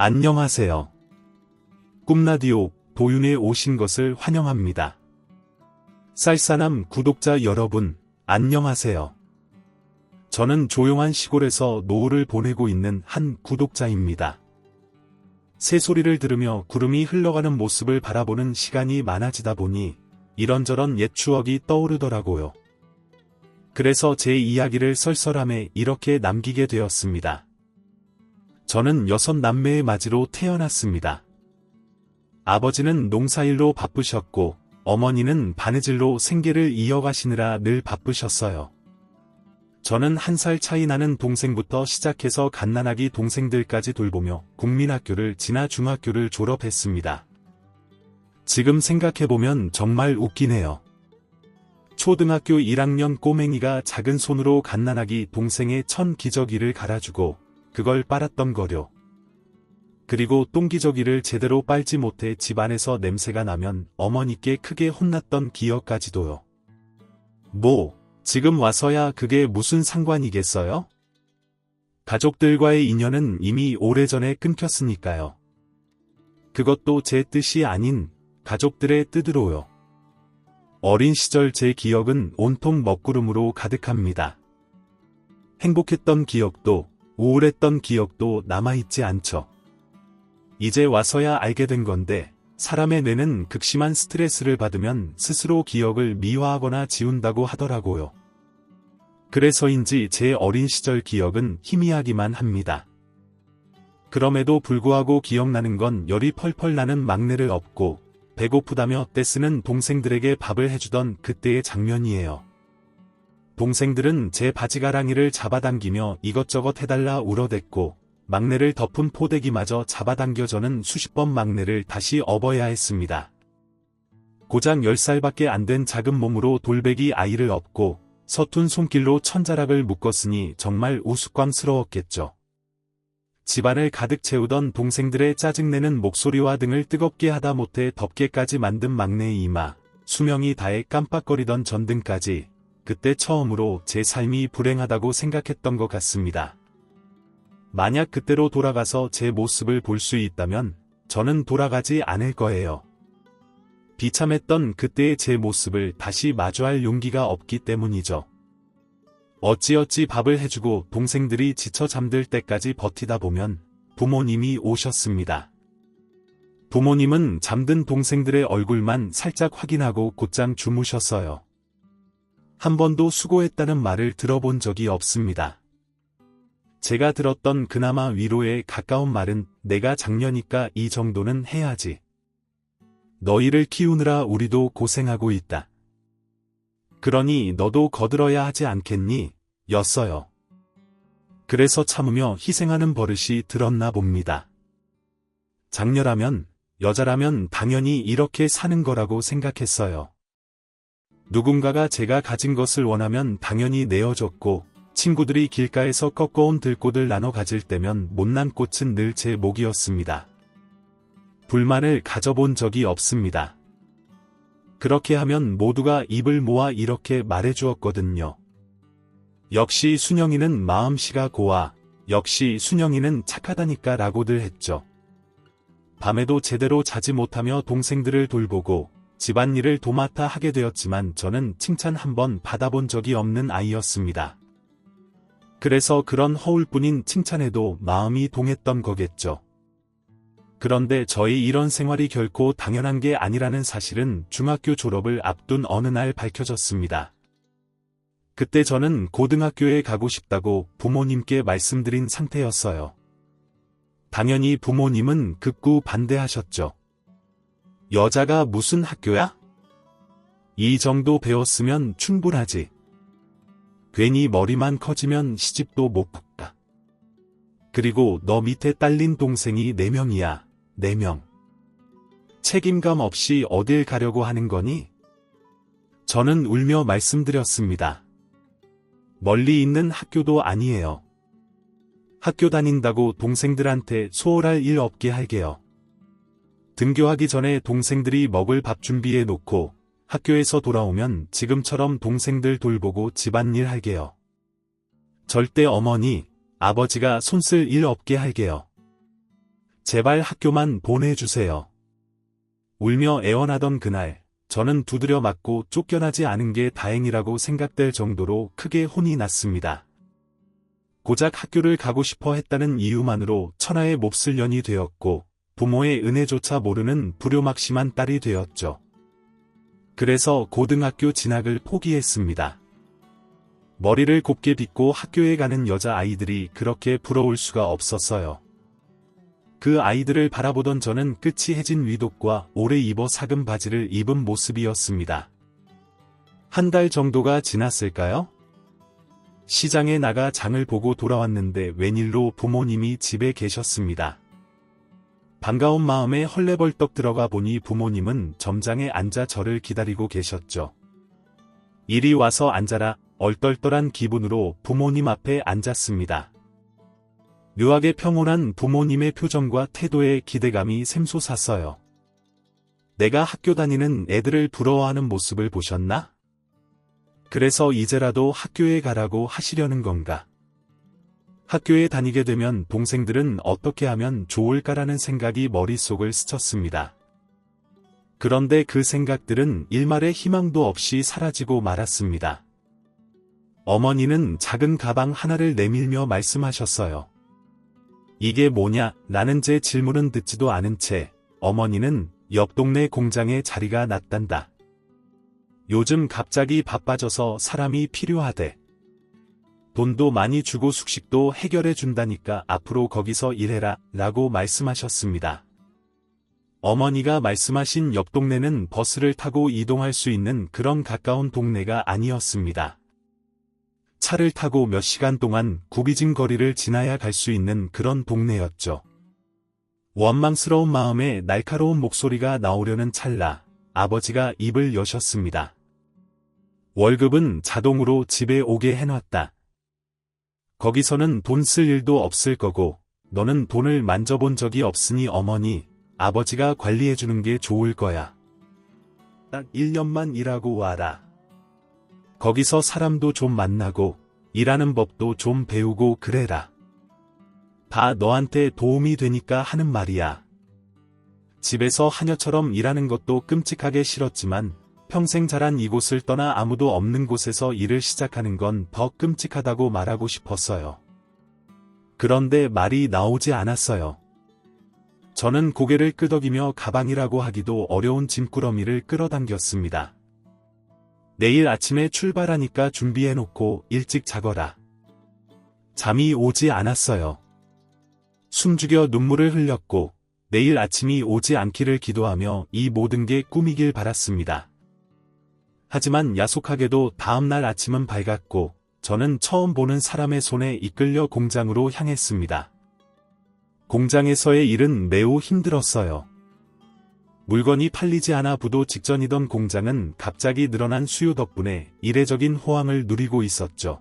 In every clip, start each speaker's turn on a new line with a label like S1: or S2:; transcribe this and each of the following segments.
S1: 안녕하세요. 꿈라디오 도윤에 오신 것을 환영합니다. 쌀쌀함 구독자 여러분, 안녕하세요. 저는 조용한 시골에서 노후를 보내고 있는 한 구독자입니다. 새소리를 들으며 구름이 흘러가는 모습을 바라보는 시간이 많아지다 보니 이런저런 옛 추억이 떠오르더라고요. 그래서 제 이야기를 썰썰함에 이렇게 남기게 되었습니다. 저는 6남매의 맞이로 태어났습니다. 아버지는 농사일로 바쁘셨고 어머니는 바느질로 생계를 이어가시느라 늘 바쁘셨어요. 저는 1살 차이 나는 동생부터 시작해서 갓난아기 동생들까지 돌보며 국민학교를 지나 중학교를 졸업했습니다. 지금 생각해보면 정말 웃기네요. 초등학교 1학년 꼬맹이가 작은 손으로 갓난아기 동생의 천 기저귀를 갈아주고 그걸 빨았던 거요. 그리고 똥기저귀를 제대로 빨지 못해 집안에서 냄새가 나면 어머니께 크게 혼났던 기억까지도요. 지금 와서야 그게 무슨 상관이겠어요? 가족들과의 인연은 이미 오래전에 끊겼으니까요. 그것도 제 뜻이 아닌 가족들의 뜻으로요. 어린 시절 제 기억은 온통 먹구름으로 가득합니다. 행복했던 기억도 우울했던 기억도 남아있지 않죠. 이제 와서야 알게 된 건데 사람의 뇌는 극심한 스트레스를 받으면 스스로 기억을 미화하거나 지운다고 하더라고요. 그래서인지 제 어린 시절 기억은 희미하기만 합니다. 그럼에도 불구하고 기억나는 건 열이 펄펄 나는 막내를 업고 배고프다며 떼쓰는 동생들에게 밥을 해주던 그때의 장면이에요. 동생들은 제 바지가랑이를 잡아당기며 이것저것 해달라 울어댔고 막내를 덮은 포대기마저 잡아당겨 저는 수십 번 막내를 다시 업어야 했습니다. 고작 10살밖에 안 된 작은 몸으로 돌베기 아이를 업고 서툰 손길로 천자락을 묶었으니 정말 우스꽝스러웠겠죠. 집안을 가득 채우던 동생들의 짜증내는 목소리와 등을 뜨겁게 하다 못해 덮개까지 만든 막내의 이마, 수명이 다해 깜빡거리던 전등까지 그때 처음으로 제 삶이 불행하다고 생각했던 것 같습니다. 만약 그때로 돌아가서 제 모습을 볼 수 있다면 저는 돌아가지 않을 거예요. 비참했던 그때의 제 모습을 다시 마주할 용기가 없기 때문이죠. 어찌어찌 밥을 해주고 동생들이 지쳐 잠들 때까지 버티다 보면 부모님이 오셨습니다. 부모님은 잠든 동생들의 얼굴만 살짝 확인하고 곧장 주무셨어요. 한 번도 수고했다는 말을 들어본 적이 없습니다. 제가 들었던 그나마 위로에 가까운 말은 내가 장녀니까 이 정도는 해야지. 너희를 키우느라 우리도 고생하고 있다. 그러니 너도 거들어야 하지 않겠니? 였어요. 그래서 참으며 희생하는 버릇이 들었나 봅니다. 장녀라면, 여자라면 당연히 이렇게 사는 거라고 생각했어요. 누군가가 제가 가진 것을 원하면 당연히 내어줬고 친구들이 길가에서 꺾어온 들꽃을 나눠 가질 때면 못난 꽃은 늘 제 몫이었습니다. 불만을 가져본 적이 없습니다. 그렇게 하면 모두가 입을 모아 이렇게 말해주었거든요. 역시 순영이는 마음씨가 고와 역시 순영이는 착하다니까 라고들 했죠. 밤에도 제대로 자지 못하며 동생들을 돌보고 집안일을 도맡아 하게 되었지만 저는 칭찬 한 번 받아본 적이 없는 아이였습니다. 그래서 그런 허울뿐인 칭찬에도 마음이 동했던 거겠죠. 그런데 저희 이런 생활이 결코 당연한 게 아니라는 사실은 중학교 졸업을 앞둔 어느 날 밝혀졌습니다. 그때 저는 고등학교에 가고 싶다고 부모님께 말씀드린 상태였어요. 당연히 부모님은 극구 반대하셨죠. 여자가 무슨 학교야? 이 정도 배웠으면 충분하지. 괜히 머리만 커지면 시집도 못 붙다. 그리고 너 밑에 딸린 동생이 4명이야. 4명. 책임감 없이 어딜 가려고 하는 거니? 저는 울며 말씀드렸습니다. 멀리 있는 학교도 아니에요. 학교 다닌다고 동생들한테 소홀할 일 없게 할게요. 등교하기 전에 동생들이 먹을 밥 준비해 놓고 학교에서 돌아오면 지금처럼 동생들 돌보고 집안일 할게요. 절대 어머니, 아버지가 손쓸 일 없게 할게요. 제발 학교만 보내주세요. 울며 애원하던 그날, 저는 두드려 맞고 쫓겨나지 않은 게 다행이라고 생각될 정도로 크게 혼이 났습니다. 고작 학교를 가고 싶어 했다는 이유만으로 천하의 몹쓸 년이 되었고 부모의 은혜조차 모르는 불효막심한 딸이 되었죠. 그래서 고등학교 진학을 포기했습니다. 머리를 곱게 빗고 학교에 가는 여자아이들이 그렇게 부러울 수가 없었어요. 그 아이들을 바라보던 저는 끝이 해진 위독과 오래 입어 삭은 바지를 입은 모습이었습니다. 한 달 정도가 지났을까요? 시장에 나가 장을 보고 돌아왔는데 웬일로 부모님이 집에 계셨습니다. 반가운 마음에 헐레벌떡 들어가 보니 부모님은 점장에 앉아 저를 기다리고 계셨죠. 이리 와서 앉아라, 얼떨떨한 기분으로 부모님 앞에 앉았습니다. 묘하게 평온한 부모님의 표정과 태도에 기대감이 샘솟았어요. 내가 학교 다니는 애들을 부러워하는 모습을 보셨나? 그래서 이제라도 학교에 가라고 하시려는 건가? 학교에 다니게 되면 동생들은 어떻게 하면 좋을까라는 생각이 머릿속을 스쳤습니다. 그런데 그 생각들은 일말의 희망도 없이 사라지고 말았습니다. 어머니는 작은 가방 하나를 내밀며 말씀하셨어요. 이게 뭐냐? 라는 제 질문은 듣지도 않은 채 어머니는 옆 동네 공장에 자리가 났단다. 요즘 갑자기 바빠져서 사람이 필요하대. 돈도 많이 주고 숙식도 해결해 준다니까 앞으로 거기서 일해라 라고 말씀하셨습니다. 어머니가 말씀하신 옆 동네는 버스를 타고 이동할 수 있는 그런 가까운 동네가 아니었습니다. 차를 타고 몇 시간 동안 굽이진 거리를 지나야 갈 수 있는 그런 동네였죠. 원망스러운 마음에 날카로운 목소리가 나오려는 찰나 아버지가 입을 여셨습니다. 월급은 자동으로 집에 오게 해놨다. 거기서는 돈 쓸 일도 없을 거고 너는 돈을 만져본 적이 없으니 어머니, 아버지가 관리해주는 게 좋을 거야. 딱 1년만 일하고 와라. 거기서 사람도 좀 만나고 일하는 법도 좀 배우고 그래라. 다 너한테 도움이 되니까 하는 말이야. 집에서 하녀처럼 일하는 것도 끔찍하게 싫었지만 평생 자란 이곳을 떠나 아무도 없는 곳에서 일을 시작하는 건 더 끔찍하다고 말하고 싶었어요. 그런데 말이 나오지 않았어요. 저는 고개를 끄덕이며 가방이라고 하기도 어려운 짐꾸러미를 끌어당겼습니다. 내일 아침에 출발하니까 준비해놓고 일찍 자거라. 잠이 오지 않았어요. 숨죽여 눈물을 흘렸고 내일 아침이 오지 않기를 기도하며 이 모든 게 꿈이길 바랐습니다. 하지만 야속하게도 다음날 아침은 밝았고 저는 처음 보는 사람의 손에 이끌려 공장으로 향했습니다. 공장에서의 일은 매우 힘들었어요. 물건이 팔리지 않아 부도 직전이던 공장은 갑자기 늘어난 수요 덕분에 이례적인 호황을 누리고 있었죠.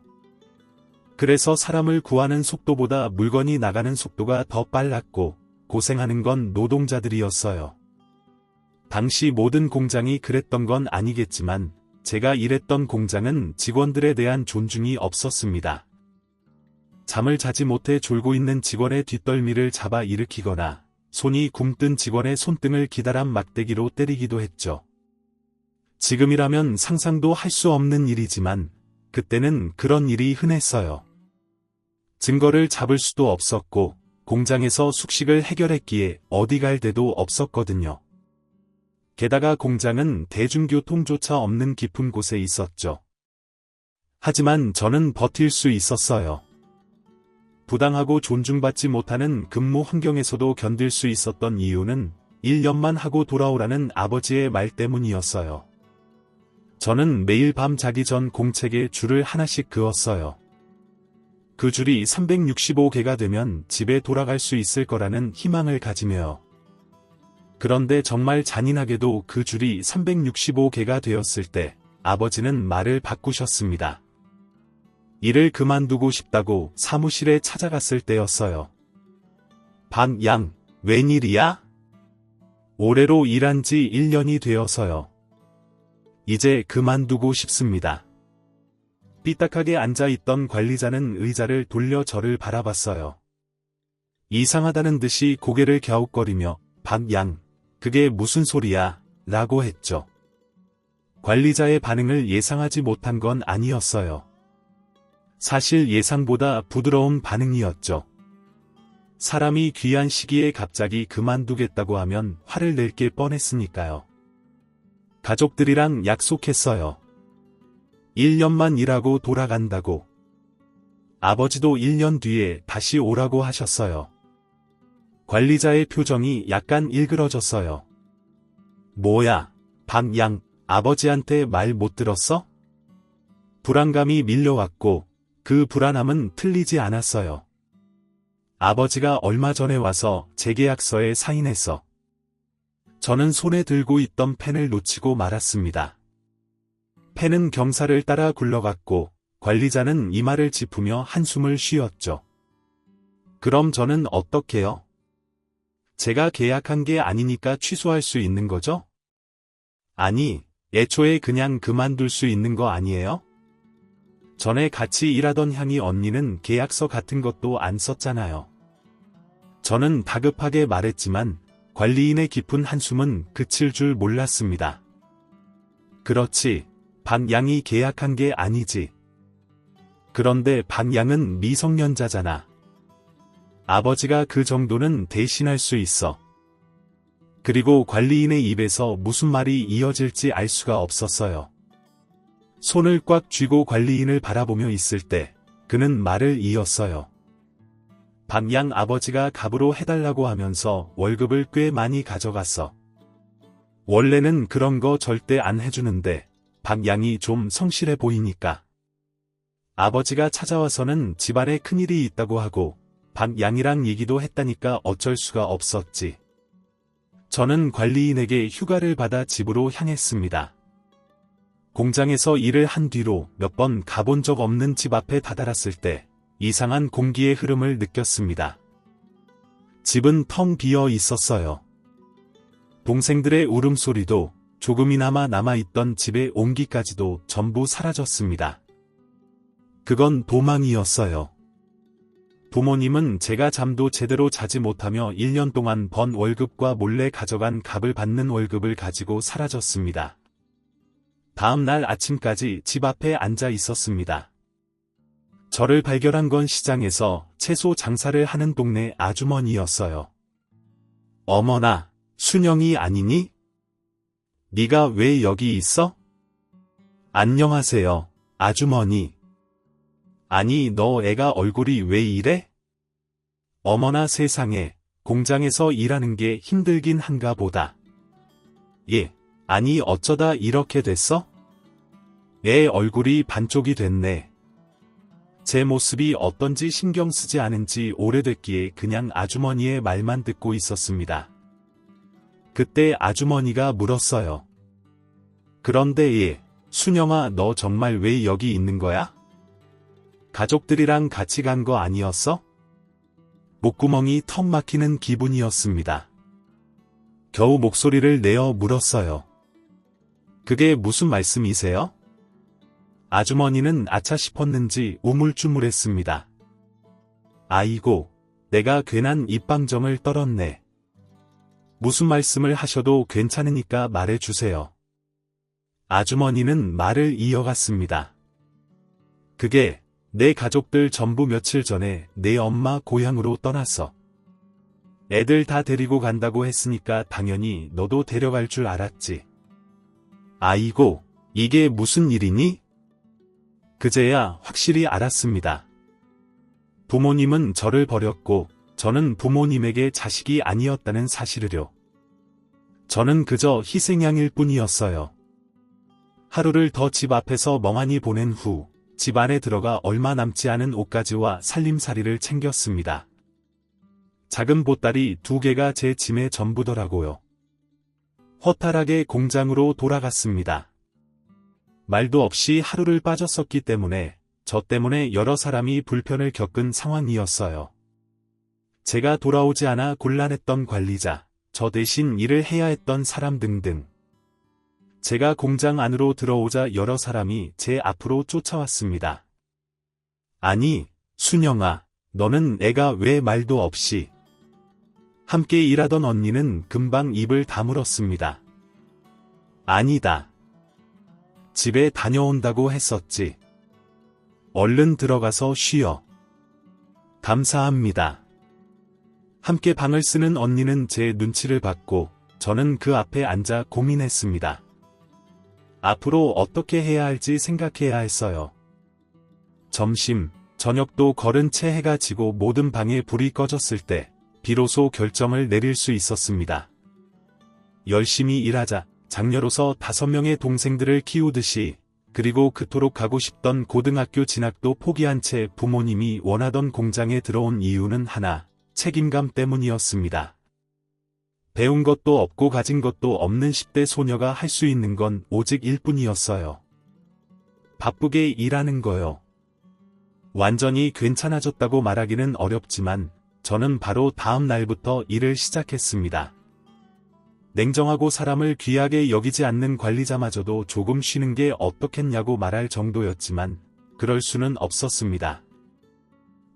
S1: 그래서 사람을 구하는 속도보다 물건이 나가는 속도가 더 빨랐고 고생하는 건 노동자들이었어요. 당시 모든 공장이 그랬던 건 아니겠지만 제가 일했던 공장은 직원들에 대한 존중이 없었습니다. 잠을 자지 못해 졸고 있는 직원의 뒷덜미를 잡아 일으키거나 손이 굼뜬 직원의 손등을 기다란 막대기로 때리기도 했죠. 지금이라면 상상도 할 수 없는 일이지만 그때는 그런 일이 흔했어요. 증거를 잡을 수도 없었고 공장에서 숙식을 해결했기에 어디 갈 데도 없었거든요. 게다가 공장은 대중교통조차 없는 깊은 곳에 있었죠. 하지만 저는 버틸 수 있었어요. 부당하고 존중받지 못하는 근무 환경에서도 견딜 수 있었던 이유는 1년만 하고 돌아오라는 아버지의 말 때문이었어요. 저는 매일 밤 자기 전 공책에 줄을 하나씩 그었어요. 그 줄이 365개가 되면 집에 돌아갈 수 있을 거라는 희망을 가지며요. 그런데 정말 잔인하게도 그 줄이 365개가 되었을 때 아버지는 말을 바꾸셨습니다. 일을 그만두고 싶다고 사무실에 찾아갔을 때였어요. 박양, 웬일이야? 올해로 일한 지 1년이 되어서요. 이제 그만두고 싶습니다. 삐딱하게 앉아있던 관리자는 의자를 돌려 저를 바라봤어요. 이상하다는 듯이 고개를 갸웃거리며 박양, 그게 무슨 소리야? 라고 했죠. 관리자의 반응을 예상하지 못한 건 아니었어요. 사실 예상보다 부드러운 반응이었죠. 사람이 귀한 시기에 갑자기 그만두겠다고 하면 화를 낼 게 뻔했으니까요. 가족들이랑 약속했어요. 1년만 일하고 돌아간다고. 아버지도 1년 뒤에 다시 오라고 하셨어요. 관리자의 표정이 약간 일그러졌어요. 뭐야, 박양, 아버지한테 말 못 들었어? 불안감이 밀려왔고 그 불안함은 틀리지 않았어요. 아버지가 얼마 전에 와서 재계약서에 사인했어. 저는 손에 들고 있던 펜을 놓치고 말았습니다. 펜은 경사를 따라 굴러갔고 관리자는 이마를 짚으며 한숨을 쉬었죠. 그럼 저는 어떡해요? 제가 계약한 게 아니니까 취소할 수 있는 거죠? 아니, 애초에 그냥 그만둘 수 있는 거 아니에요? 전에 같이 일하던 향이 언니는 계약서 같은 것도 안 썼잖아요. 저는 다급하게 말했지만 관리인의 깊은 한숨은 그칠 줄 몰랐습니다. 그렇지, 박양이 계약한 게 아니지. 그런데 박양은 미성년자잖아. 아버지가 그 정도는 대신할 수 있어. 그리고 관리인의 입에서 무슨 말이 이어질지 알 수가 없었어요. 손을 꽉 쥐고 관리인을 바라보며 있을 때 그는 말을 이었어요. 박양 아버지가 갑으로 해달라고 하면서 월급을 꽤 많이 가져갔어. 원래는 그런 거 절대 안 해주는데 박양이 좀 성실해 보이니까. 아버지가 찾아와서는 집안에 큰일이 있다고 하고 박양이랑 얘기도 했다니까 어쩔 수가 없었지. 저는 관리인에게 휴가를 받아 집으로 향했습니다. 공장에서 일을 한 뒤로 몇 번 가본 적 없는 집 앞에 다다랐을 때 이상한 공기의 흐름을 느꼈습니다. 집은 텅 비어 있었어요. 동생들의 울음소리도 조금이나마 남아있던 집의 온기까지도 전부 사라졌습니다. 그건 도망이었어요. 부모님은 제가 잠도 제대로 자지 못하며 1년 동안 번 월급과 몰래 가져간 갑을 받는 월급을 가지고 사라졌습니다. 다음 날 아침까지 집 앞에 앉아 있었습니다. 저를 발견한 건 시장에서 채소 장사를 하는 동네 아주머니였어요. 어머나, 순영이 아니니? 네가 왜 여기 있어? 안녕하세요, 아주머니. 아니, 너 애가 얼굴이 왜 이래? 어머나 세상에, 공장에서 일하는 게 힘들긴 한가 보다. 예, 아니 어쩌다 이렇게 됐어? 애 얼굴이 반쪽이 됐네. 제 모습이 어떤지 신경 쓰지 않은 지 오래됐기에 그냥 아주머니의 말만 듣고 있었습니다. 그때 아주머니가 물었어요. 그런데 예, 순영아, 너 정말 왜 여기 있는 거야? 가족들이랑 같이 간 거 아니었어? 목구멍이 턱 막히는 기분이었습니다. 겨우 목소리를 내어 물었어요. 그게 무슨 말씀이세요? 아주머니는 아차 싶었는지 우물쭈물했습니다. 아이고, 내가 괜한 입방정을 떨었네. 무슨 말씀을 하셔도 괜찮으니까 말해주세요. 아주머니는 말을 이어갔습니다. 그게 내 가족들 전부 며칠 전에 내 엄마 고향으로 떠났어. 애들 다 데리고 간다고 했으니까 당연히 너도 데려갈 줄 알았지. 아이고, 이게 무슨 일이니? 그제야 확실히 알았습니다. 부모님은 저를 버렸고 저는 부모님에게 자식이 아니었다는 사실을요. 저는 그저 희생양일 뿐이었어요. 하루를 더 집 앞에서 멍하니 보낸 후 집 안에 들어가 얼마 남지 않은 옷가지와 살림살이를 챙겼습니다. 작은 보따리 2개가 제 짐의 전부더라고요. 허탈하게 공장으로 돌아갔습니다. 말도 없이 하루를 빠졌었기 때문에 저 때문에 여러 사람이 불편을 겪은 상황이었어요. 제가 돌아오지 않아 곤란했던 관리자, 저 대신 일을 해야 했던 사람 등등. 제가 공장 안으로 들어오자 여러 사람이 제 앞으로 쫓아왔습니다. 아니, 순영아, 너는 애가 왜 말도 없이 함께 일하던 언니는 금방 입을 다물었습니다. 아니다. 집에 다녀온다고 했었지. 얼른 들어가서 쉬어. 감사합니다. 함께 방을 쓰는 언니는 제 눈치를 받고 저는 그 앞에 앉아 고민했습니다. 앞으로 어떻게 해야 할지 생각해야 했어요. 점심, 저녁도 걸은 채 해가 지고 모든 방에 불이 꺼졌을 때 비로소 결정을 내릴 수 있었습니다. 열심히 일하자. 장녀로서 5명의 동생들을 키우듯이, 그리고 그토록 가고 싶던 고등학교 진학도 포기한 채 부모님이 원하던 공장에 들어온 이유는 하나, 책임감 때문이었습니다. 배운 것도 없고 가진 것도 없는 10대 소녀가 할 수 있는 건 오직 일뿐이었어요. 바쁘게 일하는 거요. 완전히 괜찮아졌다고 말하기는 어렵지만 저는 바로 다음 날부터 일을 시작했습니다. 냉정하고 사람을 귀하게 여기지 않는 관리자마저도 조금 쉬는 게 어떻겠냐고 말할 정도였지만 그럴 수는 없었습니다.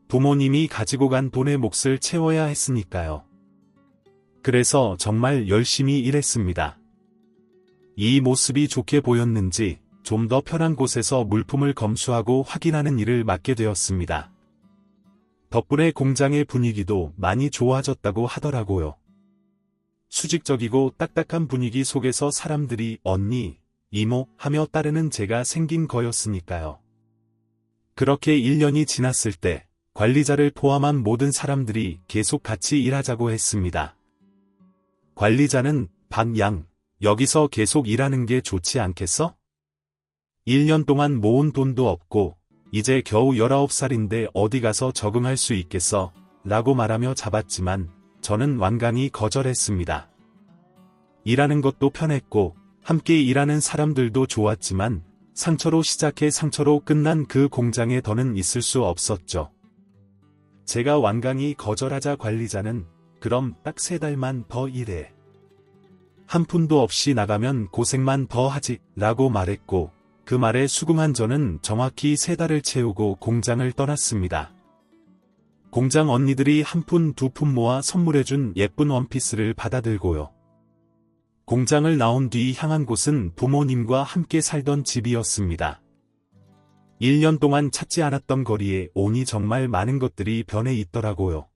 S1: 부모님이 가지고 간 돈의 몫을 채워야 했으니까요. 그래서 정말 열심히 일했습니다. 이 모습이 좋게 보였는지 좀 더 편한 곳에서 물품을 검수하고 확인하는 일을 맡게 되었습니다. 덕분에 공장의 분위기도 많이 좋아졌다고 하더라고요. 수직적이고 딱딱한 분위기 속에서 사람들이 언니, 이모 하며 따르는 제가 생긴 거였으니까요. 그렇게 1년이 지났을 때 관리자를 포함한 모든 사람들이 계속 같이 일하자고 했습니다. 관리자는 박양, 여기서 계속 일하는 게 좋지 않겠어? 1년 동안 모은 돈도 없고 이제 겨우 19살인데 어디 가서 적응할 수 있겠어? 라고 말하며 잡았지만 저는 완강히 거절했습니다. 일하는 것도 편했고 함께 일하는 사람들도 좋았지만 상처로 시작해 상처로 끝난 그 공장에 더는 있을 수 없었죠. 제가 완강히 거절하자 관리자는 그럼 딱 3달만 더 일해. 한 푼도 없이 나가면 고생만 더 하지 라고 말했고 그 말에 수긍한 저는 정확히 3달을 채우고 공장을 떠났습니다. 공장 언니들이 1푼 2푼 모아 선물해준 예쁜 원피스를 받아들고요. 공장을 나온 뒤 향한 곳은 부모님과 함께 살던 집이었습니다. 1년 동안 찾지 않았던 거리에 오니 정말 많은 것들이 변해 있더라고요.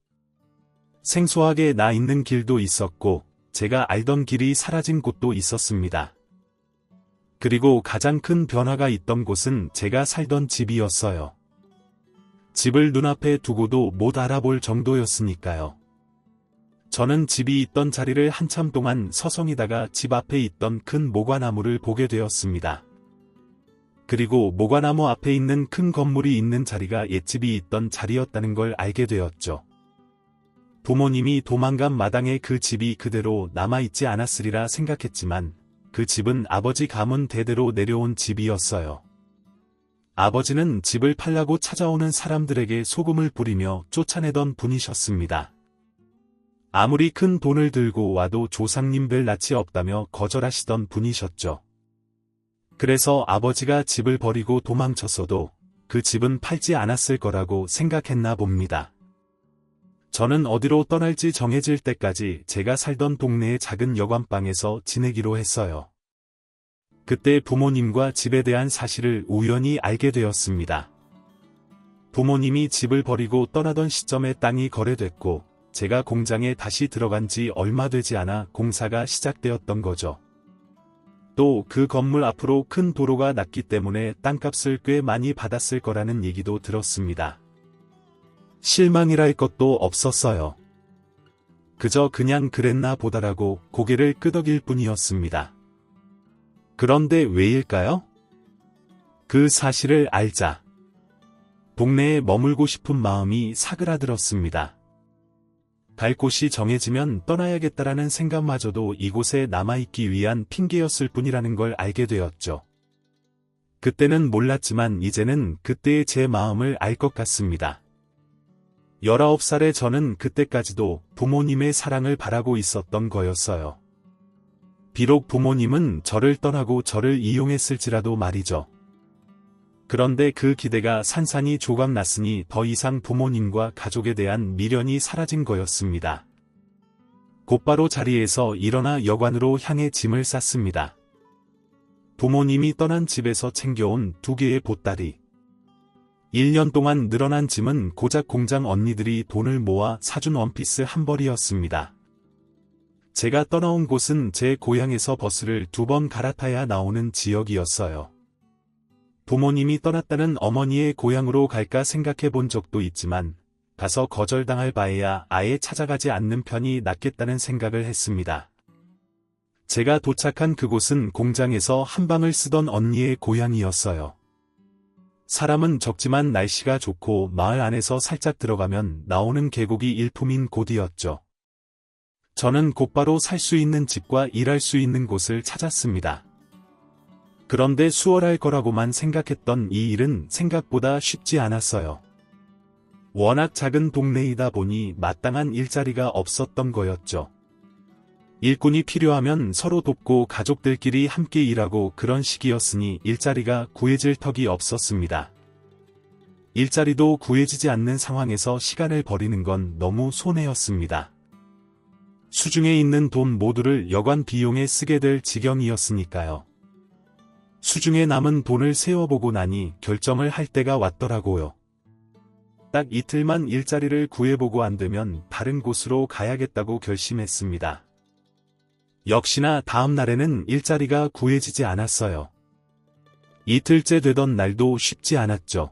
S1: 생소하게 나 있는 길도 있었고 제가 알던 길이 사라진 곳도 있었습니다. 그리고 가장 큰 변화가 있던 곳은 제가 살던 집이었어요. 집을 눈앞에 두고도 못 알아볼 정도였으니까요. 저는 집이 있던 자리를 한참 동안 서성이다가 집 앞에 있던 큰 모과나무를 보게 되었습니다. 그리고 모과나무 앞에 있는 큰 건물이 있는 자리가 옛집이 있던 자리였다는 걸 알게 되었죠. 부모님이 도망간 마당에 그 집이 그대로 남아있지 않았으리라 생각했지만 그 집은 아버지 가문 대대로 내려온 집이었어요. 아버지는 집을 팔라고 찾아오는 사람들에게 소금을 뿌리며 쫓아내던 분이셨습니다. 아무리 큰 돈을 들고 와도 조상님 뵐 낯이 없다며 거절하시던 분이셨죠. 그래서 아버지가 집을 버리고 도망쳤어도 그 집은 팔지 않았을 거라고 생각했나 봅니다. 저는 어디로 떠날지 정해질 때까지 제가 살던 동네의 작은 여관방에서 지내기로 했어요. 그때 부모님과 집에 대한 사실을 우연히 알게 되었습니다. 부모님이 집을 버리고 떠나던 시점에 땅이 거래됐고 제가 공장에 다시 들어간 지 얼마 되지 않아 공사가 시작되었던 거죠. 또 그 건물 앞으로 큰 도로가 났기 때문에 땅값을 꽤 많이 받았을 거라는 얘기도 들었습니다. 실망이랄 것도 없었어요. 그저 그냥 그랬나 보다라고 고개를 끄덕일 뿐이었습니다. 그런데 왜일까요? 그 사실을 알자 동네에 머물고 싶은 마음이 사그라들었습니다. 갈 곳이 정해지면 떠나야겠다라는 생각마저도 이곳에 남아있기 위한 핑계였을 뿐이라는 걸 알게 되었죠. 그때는 몰랐지만 이제는 그때의 제 마음을 알 것 같습니다. 19살의 저는 그때까지도 부모님의 사랑을 바라고 있었던 거였어요. 비록 부모님은 저를 떠나고 저를 이용했을지라도 말이죠. 그런데 그 기대가 산산이 조각났으니 더 이상 부모님과 가족에 대한 미련이 사라진 거였습니다. 곧바로 자리에서 일어나 여관으로 향해 짐을 쌌습니다. 부모님이 떠난 집에서 챙겨온 2개의 보따리. 1년 동안 늘어난 짐은 고작 공장 언니들이 돈을 모아 사준 원피스 한 벌이었습니다. 제가 떠나온 곳은 제 고향에서 버스를 2번 갈아타야 나오는 지역이었어요. 부모님이 떠났다는 어머니의 고향으로 갈까 생각해 본 적도 있지만 가서 거절당할 바에야 아예 찾아가지 않는 편이 낫겠다는 생각을 했습니다. 제가 도착한 그곳은 공장에서 한방을 쓰던 언니의 고향이었어요. 사람은 적지만 날씨가 좋고 마을 안에서 살짝 들어가면 나오는 계곡이 일품인 곳이었죠. 저는 곧바로 살 수 있는 집과 일할 수 있는 곳을 찾았습니다. 그런데 수월할 거라고만 생각했던 이 일은 생각보다 쉽지 않았어요. 워낙 작은 동네이다 보니 마땅한 일자리가 없었던 거였죠. 일꾼이 필요하면 서로 돕고 가족들끼리 함께 일하고 그런 시기였으니 일자리가 구해질 턱이 없었습니다. 일자리도 구해지지 않는 상황에서 시간을 버리는 건 너무 손해였습니다. 수중에 있는 돈 모두를 여관 비용에 쓰게 될 지경이었으니까요. 수중에 남은 돈을 세어보고 나니 결정을 할 때가 왔더라고요. 딱 이틀만 일자리를 구해보고 안 되면 다른 곳으로 가야겠다고 결심했습니다. 역시나 다음 날에는 일자리가 구해지지 않았어요. 이틀째 되던 날도 쉽지 않았죠.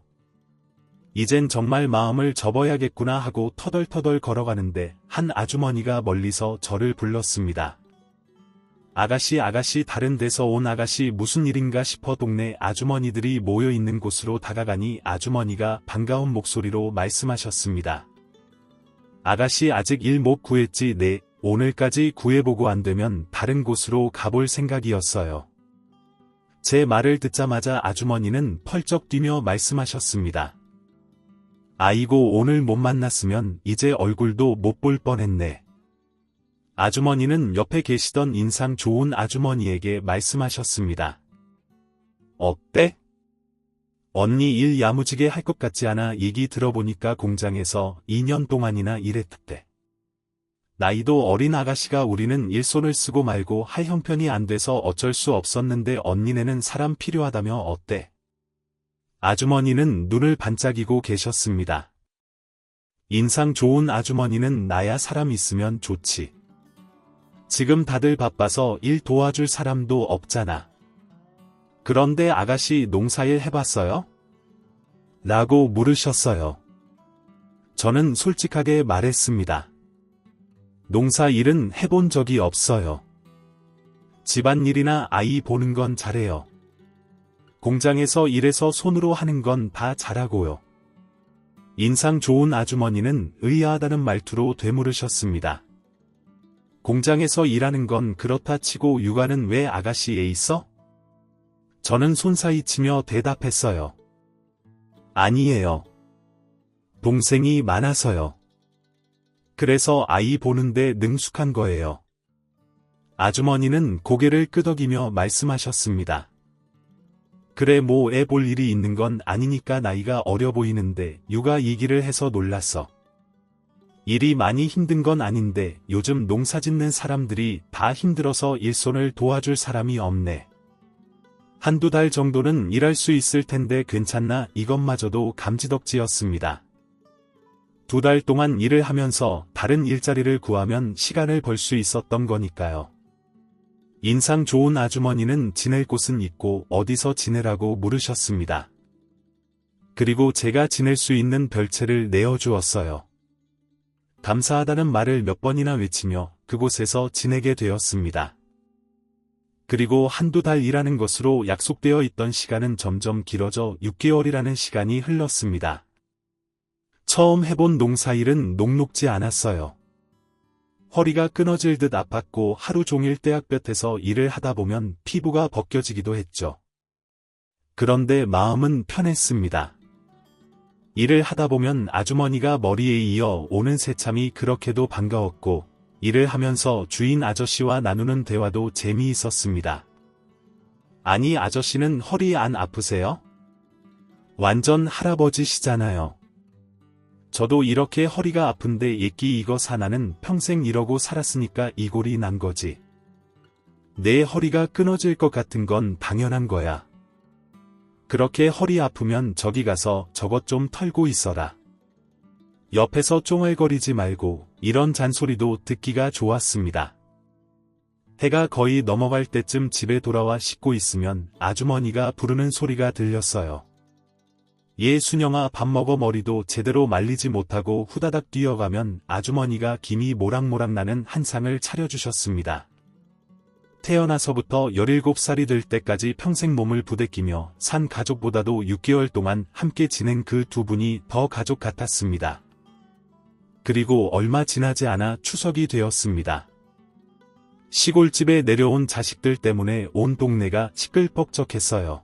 S1: 이젠 정말 마음을 접어야겠구나 하고 터덜터덜 걸어가는데 한 아주머니가 멀리서 저를 불렀습니다. 아가씨 다른 데서 온 아가씨 무슨 일인가 싶어 동네 아주머니들이 모여 있는 곳으로 다가가니 아주머니가 반가운 목소리로 말씀하셨습니다. 아가씨 아직 일 못 구했지? 네, 오늘까지 구해보고 안 되면 다른 곳으로 가볼 생각이었어요. 제 말을 듣자마자 아주머니는 펄쩍 뛰며 말씀하셨습니다. 아이고 오늘 못 만났으면 이제 얼굴도 못 볼 뻔했네. 아주머니는 옆에 계시던 인상 좋은 아주머니에게 말씀하셨습니다. 어때? 언니 일 야무지게 할 것 같지 않아? 얘기 들어보니까 공장에서 2년 동안이나 일했대. 나이도 어린 아가씨가 우리는 일손을 쓰고 말고 할 형편이 안 돼서 어쩔 수 없었는데 언니네는 사람 필요하다며 어때? 아주머니는 눈을 반짝이고 계셨습니다. 인상 좋은 아주머니는 나야 사람 있으면 좋지. 지금 다들 바빠서 일 도와줄 사람도 없잖아. 그런데 아가씨 농사일 해봤어요? 라고 물으셨어요. 저는 솔직하게 말했습니다. 농사일은 해본 적이 없어요. 집안일이나 아이 보는 건 잘해요. 공장에서 일해서 손으로 하는 건 다 잘하고요. 인상 좋은 아주머니는 의아하다는 말투로 되물으셨습니다. 공장에서 일하는 건 그렇다 치고 육아는 왜 아가씨에 있어? 저는 손사이 치며 대답했어요. 아니에요. 동생이 많아서요. 그래서 아이 보는데 능숙한 거예요. 아주머니는 고개를 끄덕이며 말씀하셨습니다. 그래 뭐 애 볼 일이 있는 건 아니니까 나이가 어려 보이는데 육아 얘기를 해서 놀랐어. 일이 많이 힘든 건 아닌데 요즘 농사 짓는 사람들이 다 힘들어서 일손을 도와줄 사람이 없네. 한두 달 정도는 일할 수 있을 텐데 괜찮나? 이것마저도 감지덕지였습니다. 2달 동안 일을 하면서 다른 일자리를 구하면 시간을 벌 수 있었던 거니까요. 인상 좋은 아주머니는 지낼 곳은 있고 어디서 지내라고 물으셨습니다. 그리고 제가 지낼 수 있는 별채를 내어주었어요. 감사하다는 말을 몇 번이나 외치며 그곳에서 지내게 되었습니다. 그리고 한두 달 일하는 것으로 약속되어 있던 시간은 점점 길어져 6개월이라는 시간이 흘렀습니다. 처음 해본 농사일은 녹록지 않았어요. 허리가 끊어질 듯 아팠고 하루 종일 떼약볕에서 일을 하다 보면 피부가 벗겨지기도 했죠. 그런데 마음은 편했습니다. 일을 하다 보면 아주머니가 머리에 이어 오는 새참이 그렇게도 반가웠고 일을 하면서 주인 아저씨와 나누는 대화도 재미있었습니다. 아니 아저씨는 허리 안 아프세요? 완전 할아버지시잖아요. 저도 이렇게 허리가 아픈데 예끼 이거 사나는 평생 이러고 살았으니까 이 꼴이 난 거지. 내 허리가 끊어질 것 같은 건 당연한 거야. 그렇게 허리 아프면 저기 가서 저것 좀 털고 있어라. 옆에서 쫑알거리지 말고 이런 잔소리도 듣기가 좋았습니다. 해가 거의 넘어갈 때쯤 집에 돌아와 씻고 있으면 아주머니가 부르는 소리가 들렸어요. 얘 순영아 밥 먹어. 머리도 제대로 말리지 못하고 후다닥 뛰어가면 아주머니가 김이 모락모락 나는 한상을 차려주셨습니다. 태어나서부터 17살이 될 때까지 평생 몸을 부대끼며 산 가족보다도 6개월 동안 함께 지낸 그 두 분이 더 가족 같았습니다. 그리고 얼마 지나지 않아 추석이 되었습니다. 시골집에 내려온 자식들 때문에 온 동네가 시끌벅적했어요.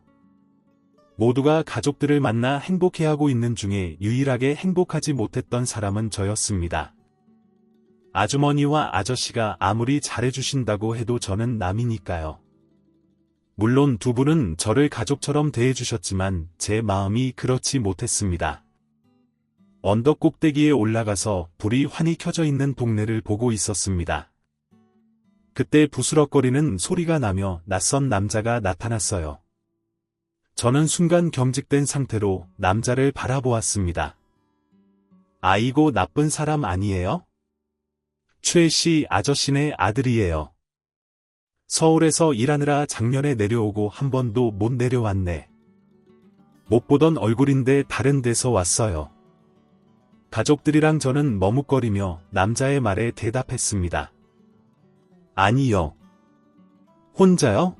S1: 모두가 가족들을 만나 행복해하고 있는 중에 유일하게 행복하지 못했던 사람은 저였습니다. 아주머니와 아저씨가 아무리 잘해주신다고 해도 저는 남이니까요. 물론 두 분은 저를 가족처럼 대해주셨지만 제 마음이 그렇지 못했습니다. 언덕 꼭대기에 올라가서 불이 환히 켜져 있는 동네를 보고 있었습니다. 그때 부스럭거리는 소리가 나며 낯선 남자가 나타났어요. 저는 순간 경직된 상태로 남자를 바라보았습니다. 아이고 나쁜 사람 아니에요? 최 씨 아저씨네 아들이에요. 서울에서 일하느라 작년에 내려오고 한 번도 못 내려왔네. 못 보던 얼굴인데 다른 데서 왔어요. 가족들이랑 저는 머뭇거리며 남자의 말에 대답했습니다. 아니요. 혼자요?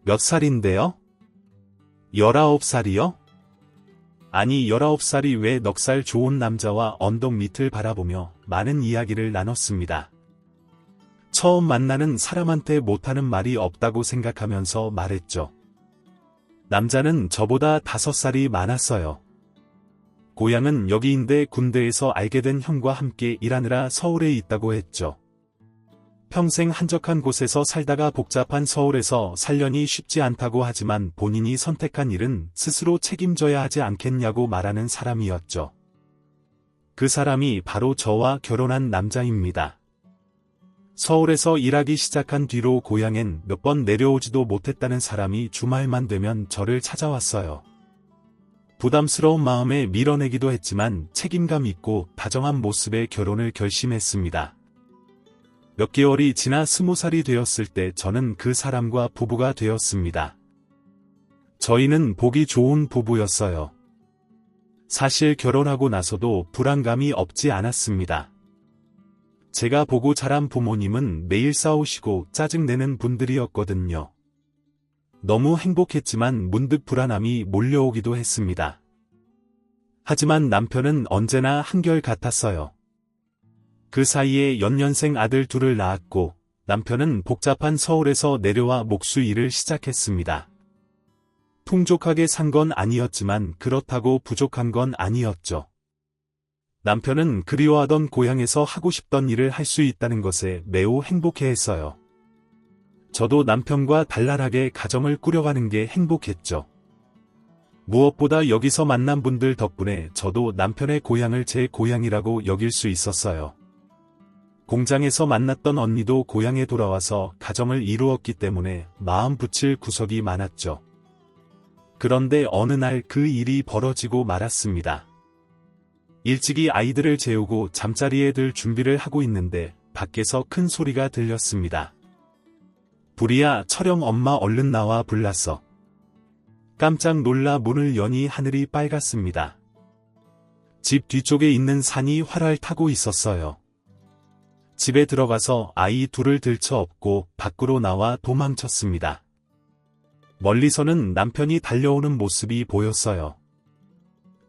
S1: 몇 살인데요? 19살이요? 아니 19살이 왜 넉살 좋은 남자와 언덕 밑을 바라보며 많은 이야기를 나눴습니다. 처음 만나는 사람한테 못하는 말이 없다고 생각하면서 말했죠. 남자는 저보다 5살이 많았어요. 고향은 여기인데 군대에서 알게 된 형과 함께 일하느라 서울에 있다고 했죠. 평생 한적한 곳에서 살다가 복잡한 서울에서 살려니 쉽지 않다고 하지만 본인이 선택한 일은 스스로 책임져야 하지 않겠냐고 말하는 사람이었죠. 그 사람이 바로 저와 결혼한 남자입니다. 서울에서 일하기 시작한 뒤로 고향엔 몇 번 내려오지도 못했다는 사람이 주말만 되면 저를 찾아왔어요. 부담스러운 마음에 밀어내기도 했지만 책임감 있고 다정한 모습의 결혼을 결심했습니다. 몇 개월이 지나 20살이 되었을 때 저는 그 사람과 부부가 되었습니다. 저희는 보기 좋은 부부였어요. 사실 결혼하고 나서도 불안감이 없지 않았습니다. 제가 보고 자란 부모님은 매일 싸우시고 짜증내는 분들이었거든요. 너무 행복했지만 문득 불안함이 몰려오기도 했습니다. 하지만 남편은 언제나 한결같았어요. 그 사이에 연년생 아들 둘을 낳았고 남편은 복잡한 서울에서 내려와 목수 일을 시작했습니다. 풍족하게 산 건 아니었지만 그렇다고 부족한 건 아니었죠. 남편은 그리워하던 고향에서 하고 싶던 일을 할 수 있다는 것에 매우 행복해했어요. 저도 남편과 단란하게 가정을 꾸려가는 게 행복했죠. 무엇보다 여기서 만난 분들 덕분에 저도 남편의 고향을 제 고향이라고 여길 수 있었어요. 공장에서 만났던 언니도 고향에 돌아와서 가정을 이루었기 때문에 마음 붙일 구석이 많았죠. 그런데 어느 날 그 일이 벌어지고 말았습니다. 일찍이 아이들을 재우고 잠자리에 들 준비를 하고 있는데 밖에서 큰 소리가 들렸습니다. 불이야 철영 엄마 얼른 나와 불났어. 깜짝 놀라 문을 여니 하늘이 빨갛습니다. 집 뒤쪽에 있는 산이 활활 타고 있었어요. 집에 들어가서 아이 둘을 들쳐 업고 밖으로 나와 도망쳤습니다. 멀리서는 남편이 달려오는 모습이 보였어요.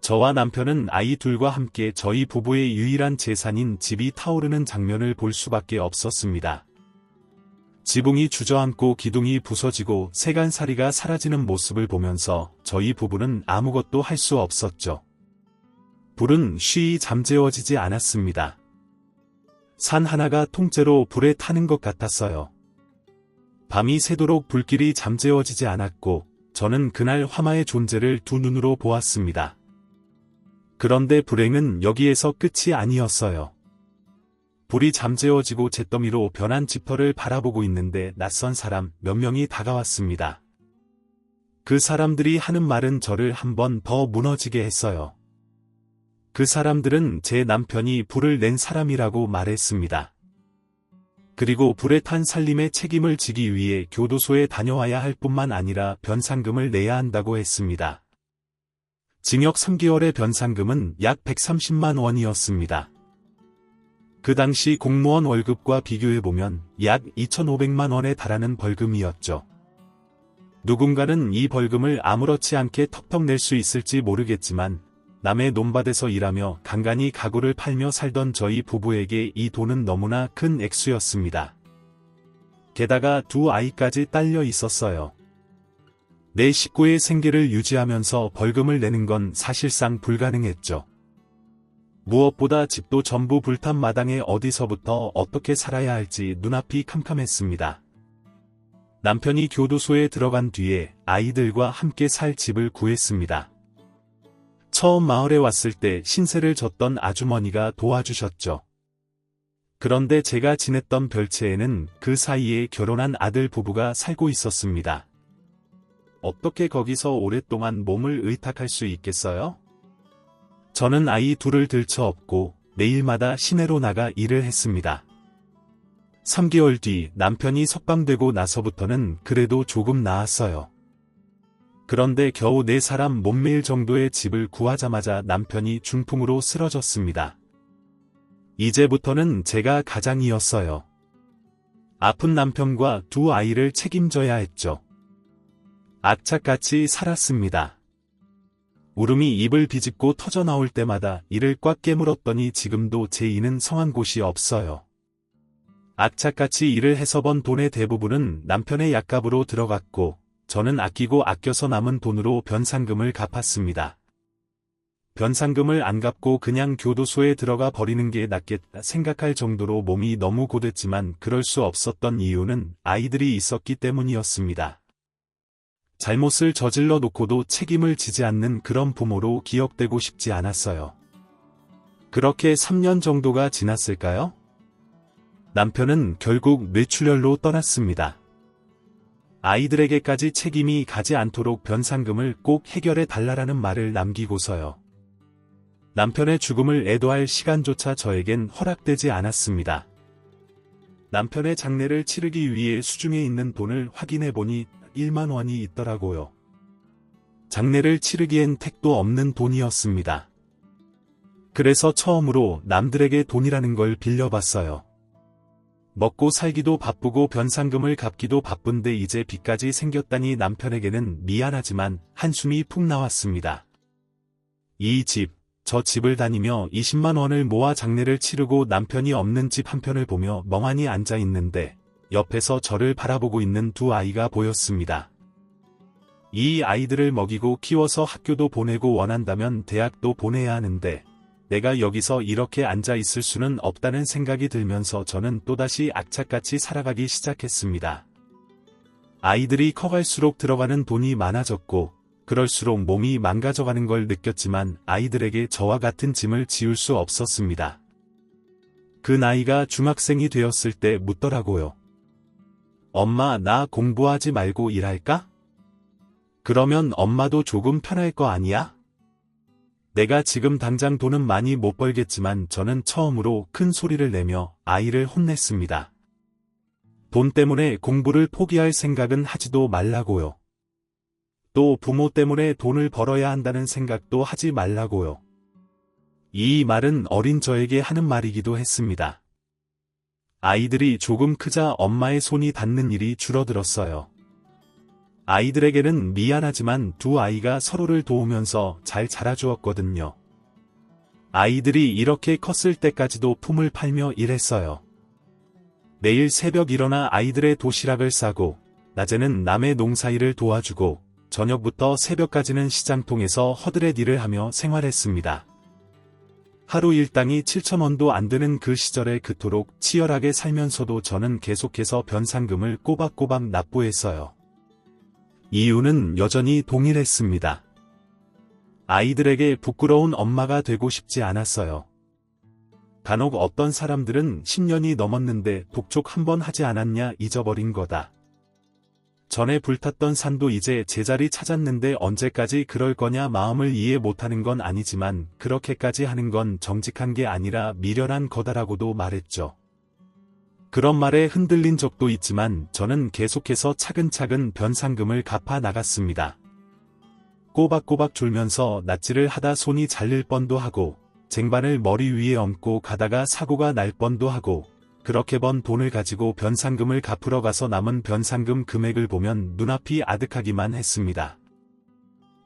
S1: 저와 남편은 아이 둘과 함께 저희 부부의 유일한 재산인 집이 타오르는 장면을 볼 수밖에 없었습니다. 지붕이 주저앉고 기둥이 부서지고 세간살이가 사라지는 모습을 보면서 저희 부부는 아무것도 할 수 없었죠. 불은 쉬이 잠재워지지 않았습니다. 산 하나가 통째로 불에 타는 것 같았어요. 밤이 새도록 불길이 잠재워지지 않았고 저는 그날 화마의 존재를 두 눈으로 보았습니다. 그런데 불행은 여기에서 끝이 아니었어요. 불이 잠재워지고 잿더미로 변한 집터를 바라보고 있는데 낯선 사람 몇 명이 다가왔습니다. 그 사람들이 하는 말은 저를 한 번 더 무너지게 했어요. 그 사람들은 제 남편이 불을 낸 사람이라고 말했습니다. 그리고 불에 탄 살림의 책임을 지기 위해 교도소에 다녀와야 할 뿐만 아니라 변상금을 내야 한다고 했습니다. 징역 3개월의 변상금은 약 130만 원이었습니다. 그 당시 공무원 월급과 비교해보면 약 2,500만 원에 달하는 벌금이었죠. 누군가는 이 벌금을 아무렇지 않게 턱턱 낼 수 있을지 모르겠지만 남의 논밭에서 일하며 간간히 가구를 팔며 살던 저희 부부에게 이 돈은 너무나 큰 액수였습니다. 게다가 두 아이까지 딸려 있었어요. 내 식구의 생계를 유지하면서 벌금을 내는 건 사실상 불가능했죠. 무엇보다 집도 전부 불탄 마당에 어디서부터 어떻게 살아야 할지 눈앞이 캄캄했습니다. 남편이 교도소에 들어간 뒤에 아이들과 함께 살 집을 구했습니다. 처음 마을에 왔을 때 신세를 졌던 아주머니가 도와주셨죠. 그런데 제가 지냈던 별채에는 그 사이에 결혼한 아들 부부가 살고 있었습니다. 어떻게 거기서 오랫동안 몸을 의탁할 수 있겠어요? 저는 아이 둘을 들쳐업고 매일마다 시내로 나가 일을 했습니다. 3개월 뒤 남편이 석방되고 나서부터는 그래도 조금 나았어요. 그런데 겨우 4사람 몸매일 정도의 집을 구하자마자 남편이 중풍으로 쓰러졌습니다. 이제부터는 제가 가장이었어요. 아픈 남편과 두 아이를 책임져야 했죠. 악착같이 살았습니다. 울음이 입을 비집고 터져나올 때마다 이를 꽉 깨물었더니 지금도 제 이는 성한 곳이 없어요. 악착같이 일을 해서 번 돈의 대부분은 남편의 약값으로 들어갔고 저는 아끼고 아껴서 남은 돈으로 변상금을 갚았습니다. 변상금을 안 갚고 그냥 교도소에 들어가 버리는 게 낫겠다 생각할 정도로 몸이 너무 고됐지만 그럴 수 없었던 이유는 아이들이 있었기 때문이었습니다. 잘못을 저질러 놓고도 책임을 지지 않는 그런 부모로 기억되고 싶지 않았어요. 그렇게 3년 정도가 지났을까요? 남편은 결국 뇌출혈로 떠났습니다. 아이들에게까지 책임이 가지 않도록 변상금을 꼭 해결해 달라라는 말을 남기고서요. 남편의 죽음을 애도할 시간조차 저에겐 허락되지 않았습니다. 남편의 장례를 치르기 위해 수중에 있는 돈을 확인해 보니 1만 원이 있더라고요. 장례를 치르기엔 택도 없는 돈이었습니다. 그래서 처음으로 남들에게 돈이라는 걸 빌려봤어요. 먹고 살기도 바쁘고 변상금을 갚기도 바쁜데 이제 빚까지 생겼다니 남편에게는 미안하지만 한숨이 푹 나왔습니다. 이 집, 저 집을 다니며 20만 원을 모아 장례를 치르고 남편이 없는 집 한편을 보며 멍하니 앉아 있는데 옆에서 저를 바라보고 있는 두 아이가 보였습니다. 이 아이들을 먹이고 키워서 학교도 보내고 원한다면 대학도 보내야 하는데 내가 여기서 이렇게 앉아 있을 수는 없다는 생각이 들면서 저는 또다시 악착같이 살아가기 시작했습니다. 아이들이 커갈수록 들어가는 돈이 많아졌고 그럴수록 몸이 망가져가는 걸 느꼈지만 아이들에게 저와 같은 짐을 지울 수 없었습니다. 그 나이가 중학생이 되었을 때 묻더라고요. 엄마, 나 공부하지 말고 일할까? 그러면 엄마도 조금 편할 거 아니야? 내가 지금 당장 돈은 많이 못 벌겠지만 저는 처음으로 큰 소리를 내며 아이를 혼냈습니다. 돈 때문에 공부를 포기할 생각은 하지도 말라고요. 또 부모 때문에 돈을 벌어야 한다는 생각도 하지 말라고요. 이 말은 어린 저에게 하는 말이기도 했습니다. 아이들이 조금 크자 엄마의 손이 닿는 일이 줄어들었어요. 아이들에게는 미안하지만 두 아이가 서로를 도우면서 잘 자라주었거든요. 아이들이 이렇게 컸을 때까지도 품을 팔며 일했어요. 매일 새벽 일어나 아이들의 도시락을 싸고 낮에는 남의 농사일을 도와주고 저녁부터 새벽까지는 시장통에서 허드렛 일을 하며 생활했습니다. 하루 일당이 7,000원도 안 되는 그 시절에 그토록 치열하게 살면서도 저는 계속해서 변상금을 꼬박꼬박 납부했어요. 이유는 여전히 동일했습니다. 아이들에게 부끄러운 엄마가 되고 싶지 않았어요. 간혹 어떤 사람들은 10년이 넘었는데 독촉 한 번 하지 않았냐 잊어버린 거다. 전에 불탔던 산도 이제 제자리 찾았는데 언제까지 그럴 거냐 마음을 이해 못하는 건 아니지만 그렇게까지 하는 건 정직한 게 아니라 미련한 거다라고도 말했죠. 그런 말에 흔들린 적도 있지만 저는 계속해서 차근차근 변상금을 갚아 나갔습니다. 꼬박꼬박 졸면서 낯질을 하다 손이 잘릴 뻔도 하고 쟁반을 머리 위에 얹고 가다가 사고가 날 뻔도 하고 그렇게 번 돈을 가지고 변상금을 갚으러 가서 남은 변상금 금액을 보면 눈앞이 아득하기만 했습니다.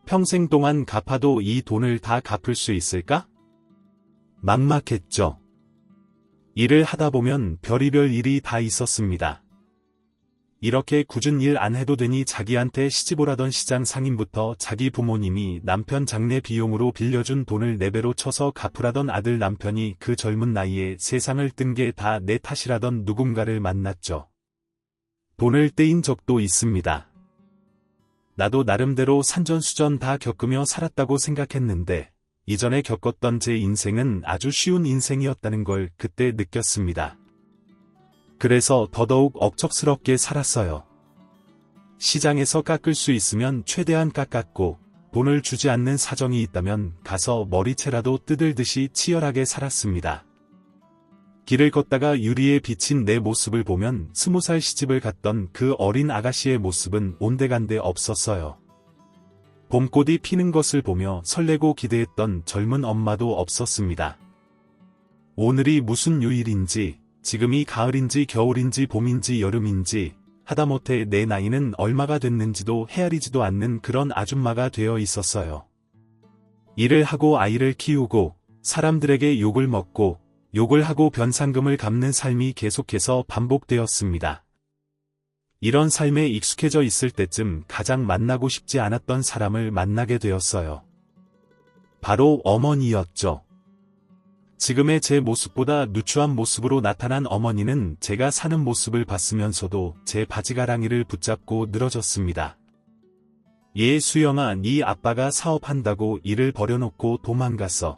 S1: 평생 동안 갚아도 이 돈을 다 갚을 수 있을까? 막막했죠. 일을 하다 보면 별의별 일이 다 있었습니다. 이렇게 굳은 일 안 해도 되니 자기한테 시집오라던 시장 상인부터 자기 부모님이 남편 장례 비용으로 빌려준 돈을 4배로 쳐서 갚으라던 아들 남편이 그 젊은 나이에 세상을 뜬 게 다 내 탓이라던 누군가를 만났죠. 돈을 떼인 적도 있습니다. 나도 나름대로 산전수전 다 겪으며 살았다고 생각했는데 이전에 겪었던 제 인생은 아주 쉬운 인생이었다는 걸 그때 느꼈습니다. 그래서 더더욱 억척스럽게 살았어요. 시장에서 깎을 수 있으면 최대한 깎았고 돈을 주지 않는 사정이 있다면 가서 머리채라도 뜯을 듯이 치열하게 살았습니다. 길을 걷다가 유리에 비친 내 모습을 보면 20살 시집을 갔던 그 어린 아가씨의 모습은 온데간데 없었어요. 봄꽃이 피는 것을 보며 설레고 기대했던 젊은 엄마도 없었습니다. 오늘이 무슨 요일인지 지금이 가을인지 겨울인지 봄인지 여름인지 하다못해 내 나이는 얼마가 됐는지도 헤아리지도 않는 그런 아줌마가 되어 있었어요. 일을 하고 아이를 키우고 사람들에게 욕을 먹고 욕을 하고 변상금을 갚는 삶이 계속해서 반복되었습니다. 이런 삶에 익숙해져 있을 때쯤 가장 만나고 싶지 않았던 사람을 만나게 되었어요. 바로 어머니였죠. 지금의 제 모습보다 누추한 모습으로 나타난 어머니는 제가 사는 모습을 봤으면서도 제 바지가랑이를 붙잡고 늘어졌습니다. 예 수영아, 네 아빠가 사업한다고 일을 버려놓고 도망갔어.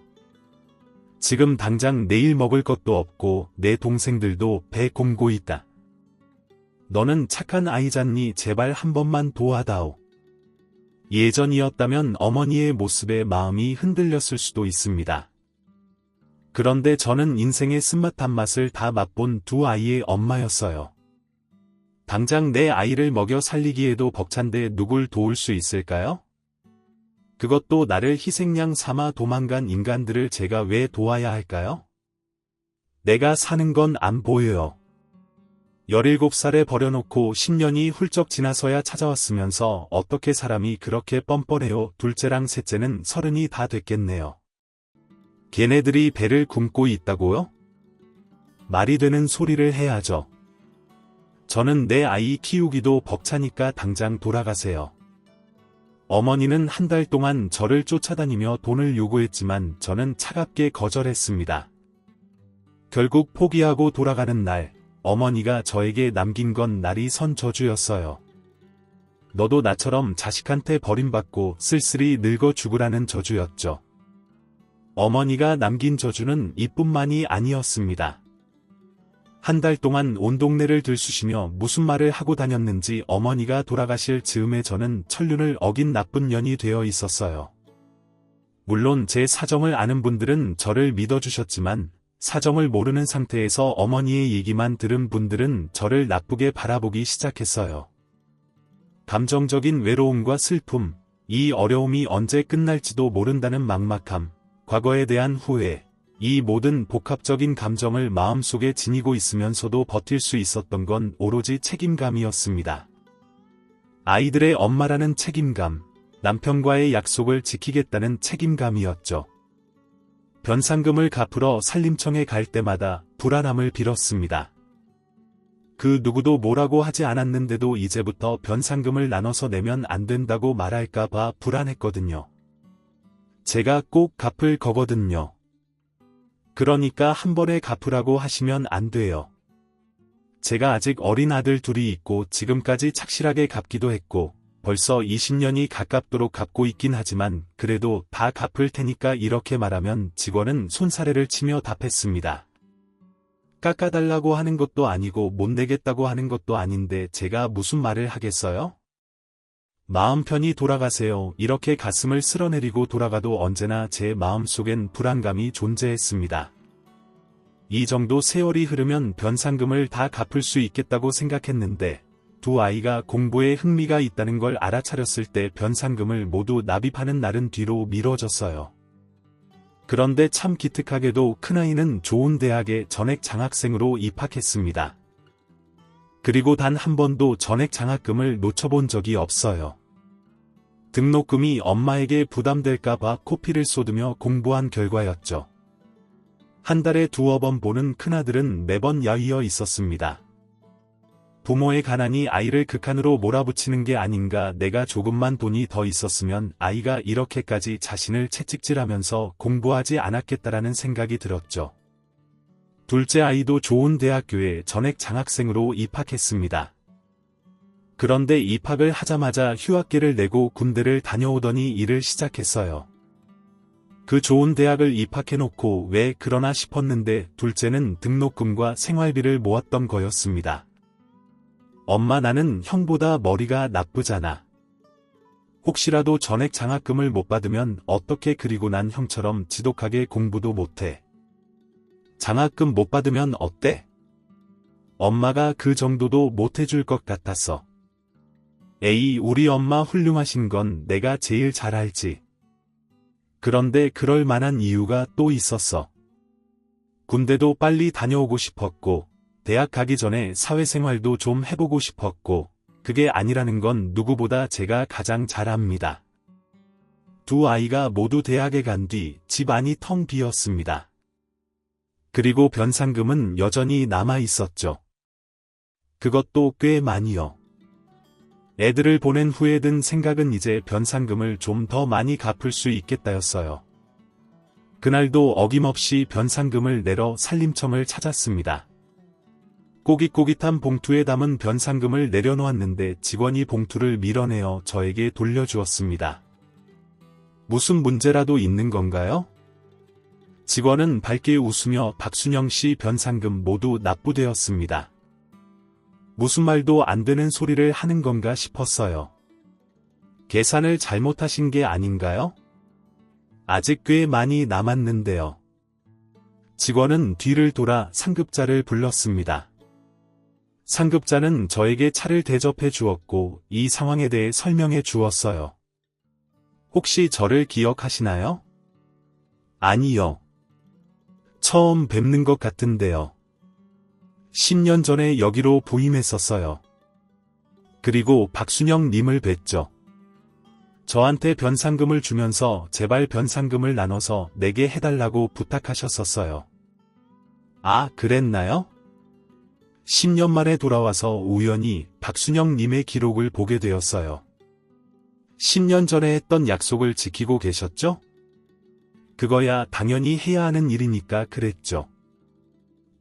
S1: 지금 당장 내일 먹을 것도 없고 내 동생들도 배 곪고 있다. 너는 착한 아이잖니 제발 한 번만 도와다오. 예전이었다면 어머니의 모습에 마음이 흔들렸을 수도 있습니다. 그런데 저는 인생의 쓴맛 단맛을 다 맛본 두 아이의 엄마였어요. 당장 내 아이를 먹여 살리기에도 벅찬데 누굴 도울 수 있을까요? 그것도 나를 희생양 삼아 도망간 인간들을 제가 왜 도와야 할까요? 내가 사는 건 안 보여요. 17살에 버려놓고 10년이 훌쩍 지나서야 찾아왔으면서 어떻게 사람이 그렇게 뻔뻔해요. 둘째랑 셋째는 30이 다 됐겠네요. 걔네들이 배를 굶고 있다고요? 말이 되는 소리를 해야죠. 저는 내 아이 키우기도 벅차니까 당장 돌아가세요. 어머니는 한 달 동안 저를 쫓아다니며 돈을 요구했지만 저는 차갑게 거절했습니다. 결국 포기하고 돌아가는 날, 어머니가 저에게 남긴 건 날이 선 저주였어요. 너도 나처럼 자식한테 버림받고 쓸쓸히 늙어 죽으라는 저주였죠. 어머니가 남긴 저주는 이뿐만이 아니었습니다. 한 달 동안 온 동네를 들쑤시며 무슨 말을 하고 다녔는지 어머니가 돌아가실 즈음에 저는 천륜을 어긴 나쁜 년이 되어 있었어요. 물론 제 사정을 아는 분들은 저를 믿어주셨지만 사정을 모르는 상태에서 어머니의 얘기만 들은 분들은 저를 나쁘게 바라보기 시작했어요. 감정적인 외로움과 슬픔, 이 어려움이 언제 끝날지도 모른다는 막막함, 과거에 대한 후회, 이 모든 복합적인 감정을 마음속에 지니고 있으면서도 버틸 수 있었던 건 오로지 책임감이었습니다. 아이들의 엄마라는 책임감, 남편과의 약속을 지키겠다는 책임감이었죠. 변상금을 갚으러 산림청에 갈 때마다 불안함을 빌었습니다. 그 누구도 뭐라고 하지 않았는데도 이제부터 변상금을 나눠서 내면 안 된다고 말할까 봐 불안했거든요. 제가 꼭 갚을 거거든요. 그러니까 한 번에 갚으라고 하시면 안 돼요. 제가 아직 어린 아들 둘이 있고 지금까지 착실하게 갚기도 했고 벌써 20년이 가깝도록 갚고 있긴 하지만 그래도 다 갚을 테니까 이렇게 말하면 직원은 손사래를 치며 답했습니다. 깎아달라고 하는 것도 아니고 못 내겠다고 하는 것도 아닌데 제가 무슨 말을 하겠어요? 마음 편히 돌아가세요. 이렇게 가슴을 쓸어내리고 돌아가도 언제나 제 마음속엔 불안감이 존재했습니다. 이 정도 세월이 흐르면 변상금을 다 갚을 수 있겠다고 생각했는데 두 아이가 공부에 흥미가 있다는 걸 알아차렸을 때 변상금을 모두 납입하는 날은 뒤로 미뤄졌어요. 그런데 참 기특하게도 큰아이는 좋은 대학에 전액 장학생으로 입학했습니다. 그리고 단 한 번도 전액 장학금을 놓쳐본 적이 없어요. 등록금이 엄마에게 부담될까봐 코피를 쏟으며 공부한 결과였죠. 한 달에 두어 번 보는 큰아들은 매번 야위어 있었습니다. 부모의 가난이 아이를 극한으로 몰아붙이는 게 아닌가. 내가 조금만 돈이 더 있었으면 아이가 이렇게까지 자신을 채찍질하면서 공부하지 않았겠다라는 생각이 들었죠. 둘째 아이도 좋은 대학교에 전액 장학생으로 입학했습니다. 그런데 입학을 하자마자 휴학계를 내고 군대를 다녀오더니 일을 시작했어요. 그 좋은 대학을 입학해놓고 왜 그러나 싶었는데 둘째는 등록금과 생활비를 모았던 거였습니다. 엄마, 나는 형보다 머리가 나쁘잖아. 혹시라도 전액 장학금을 못 받으면 어떻게, 그리고 난 형처럼 지독하게 공부도 못해. 장학금 못 받으면 어때? 엄마가 그 정도도 못해줄 것 같았어. 에이, 우리 엄마 훌륭하신 건 내가 제일 잘 알지. 그런데 그럴 만한 이유가 또 있었어. 군대도 빨리 다녀오고 싶었고, 대학 가기 전에 사회생활도 좀 해보고 싶었고, 그게 아니라는 건 누구보다 제가 가장 잘 압니다. 두 아이가 모두 대학에 간 뒤 집안이 텅 비었습니다. 그리고 변상금은 여전히 남아 있었죠. 그것도 꽤 많이요. 애들을 보낸 후에 든 생각은 이제 변상금을 좀 더 많이 갚을 수 있겠다였어요. 그날도 어김없이 변상금을 내러 살림청을 찾았습니다. 꼬깃꼬깃한 봉투에 담은 변상금을 내려놓았는데 직원이 봉투를 밀어내어 저에게 돌려주었습니다. 무슨 문제라도 있는 건가요? 직원은 밝게 웃으며 박순영 씨 변상금 모두 납부되었습니다. 무슨 말도 안 되는 소리를 하는 건가 싶었어요. 계산을 잘못하신 게 아닌가요? 아직 꽤 많이 남았는데요. 직원은 뒤를 돌아 상급자를 불렀습니다. 상급자는 저에게 차를 대접해 주었고 이 상황에 대해 설명해 주었어요. 혹시 저를 기억하시나요? 아니요. 처음 뵙는 것 같은데요. 10년 전에 여기로 부임했었어요. 그리고 박순영 님을 뵀죠. 저한테 변상금을 주면서 제발 변상금을 나눠서 내게 해달라고 부탁하셨었어요. 아, 그랬나요? 10년 만에 돌아와서 우연히 박순영 님의 기록을 보게 되었어요. 10년 전에 했던 약속을 지키고 계셨죠? 그거야 당연히 해야 하는 일이니까 그랬죠.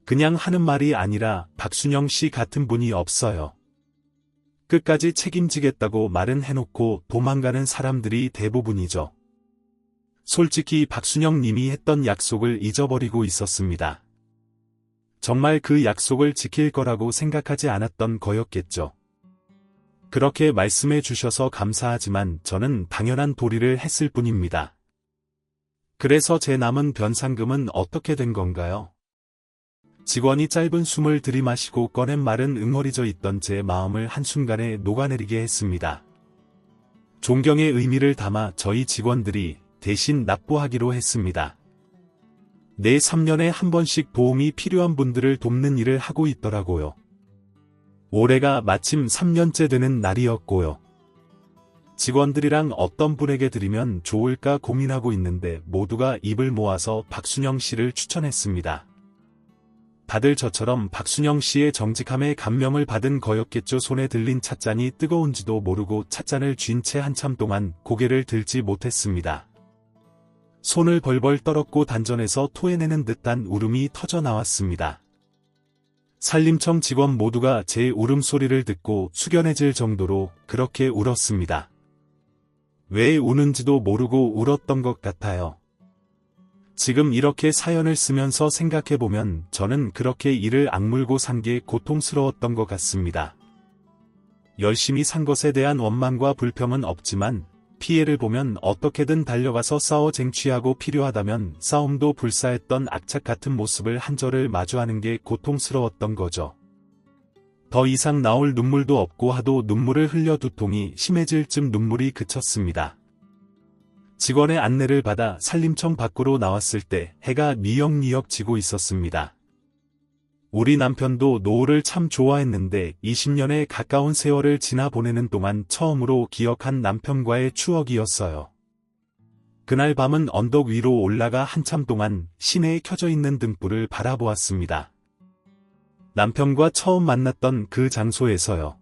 S1: 그냥 하는 말이 아니라 박순영 씨 같은 분이 없어요. 끝까지 책임지겠다고 말은 해놓고 도망가는 사람들이 대부분이죠. 솔직히 박순영 님이 했던 약속을 잊어버리고 있었습니다. 정말 그 약속을 지킬 거라고 생각하지 않았던 거였겠죠. 그렇게 말씀해 주셔서 감사하지만 저는 당연한 도리를 했을 뿐입니다. 그래서 제 남은 변상금은 어떻게 된 건가요? 직원이 짧은 숨을 들이마시고 꺼낸 말은 응어리져 있던 제 마음을 한순간에 녹아내리게 했습니다. 존경의 의미를 담아 저희 직원들이 대신 납부하기로 했습니다. 내 3년에 한 번씩 도움이 필요한 분들을 돕는 일을 하고 있더라고요. 올해가 마침 3년째 되는 날이었고요. 직원들이랑 어떤 분에게 드리면 좋을까 고민하고 있는데 모두가 입을 모아서 박순영 씨를 추천했습니다. 다들 저처럼 박순영 씨의 정직함에 감명을 받은 거였겠죠. 손에 들린 찻잔이 뜨거운지도 모르고 찻잔을 쥔 채 한참 동안 고개를 들지 못했습니다. 손을 벌벌 떨었고 단전에서 토해내는 듯한 울음이 터져 나왔습니다. 산림청 직원 모두가 제 울음소리를 듣고 숙연해질 정도로 그렇게 울었습니다. 왜 우는지도 모르고 울었던 것 같아요. 지금 이렇게 사연을 쓰면서 생각해보면 저는 그렇게 이를 악물고 산 게 고통스러웠던 것 같습니다. 열심히 산 것에 대한 원망과 불평은 없지만 피해를 보면 어떻게든 달려가서 싸워 쟁취하고 필요하다면 싸움도 불사했던 악착 같은 모습을 한절을 마주하는 게 고통스러웠던 거죠. 더 이상 나올 눈물도 없고 하도 눈물을 흘려 두통이 심해질 쯤 눈물이 그쳤습니다. 직원의 안내를 받아 산림청 밖으로 나왔을 때 해가 니역니역 지고 있었습니다. 우리 남편도 노을을 참 좋아했는데 20년에 가까운 세월을 지나 보내는 동안 처음으로 기억한 남편과의 추억이었어요. 그날 밤은 언덕 위로 올라가 한참 동안 시내에 켜져 있는 등불을 바라보았습니다. 남편과 처음 만났던 그 장소에서요.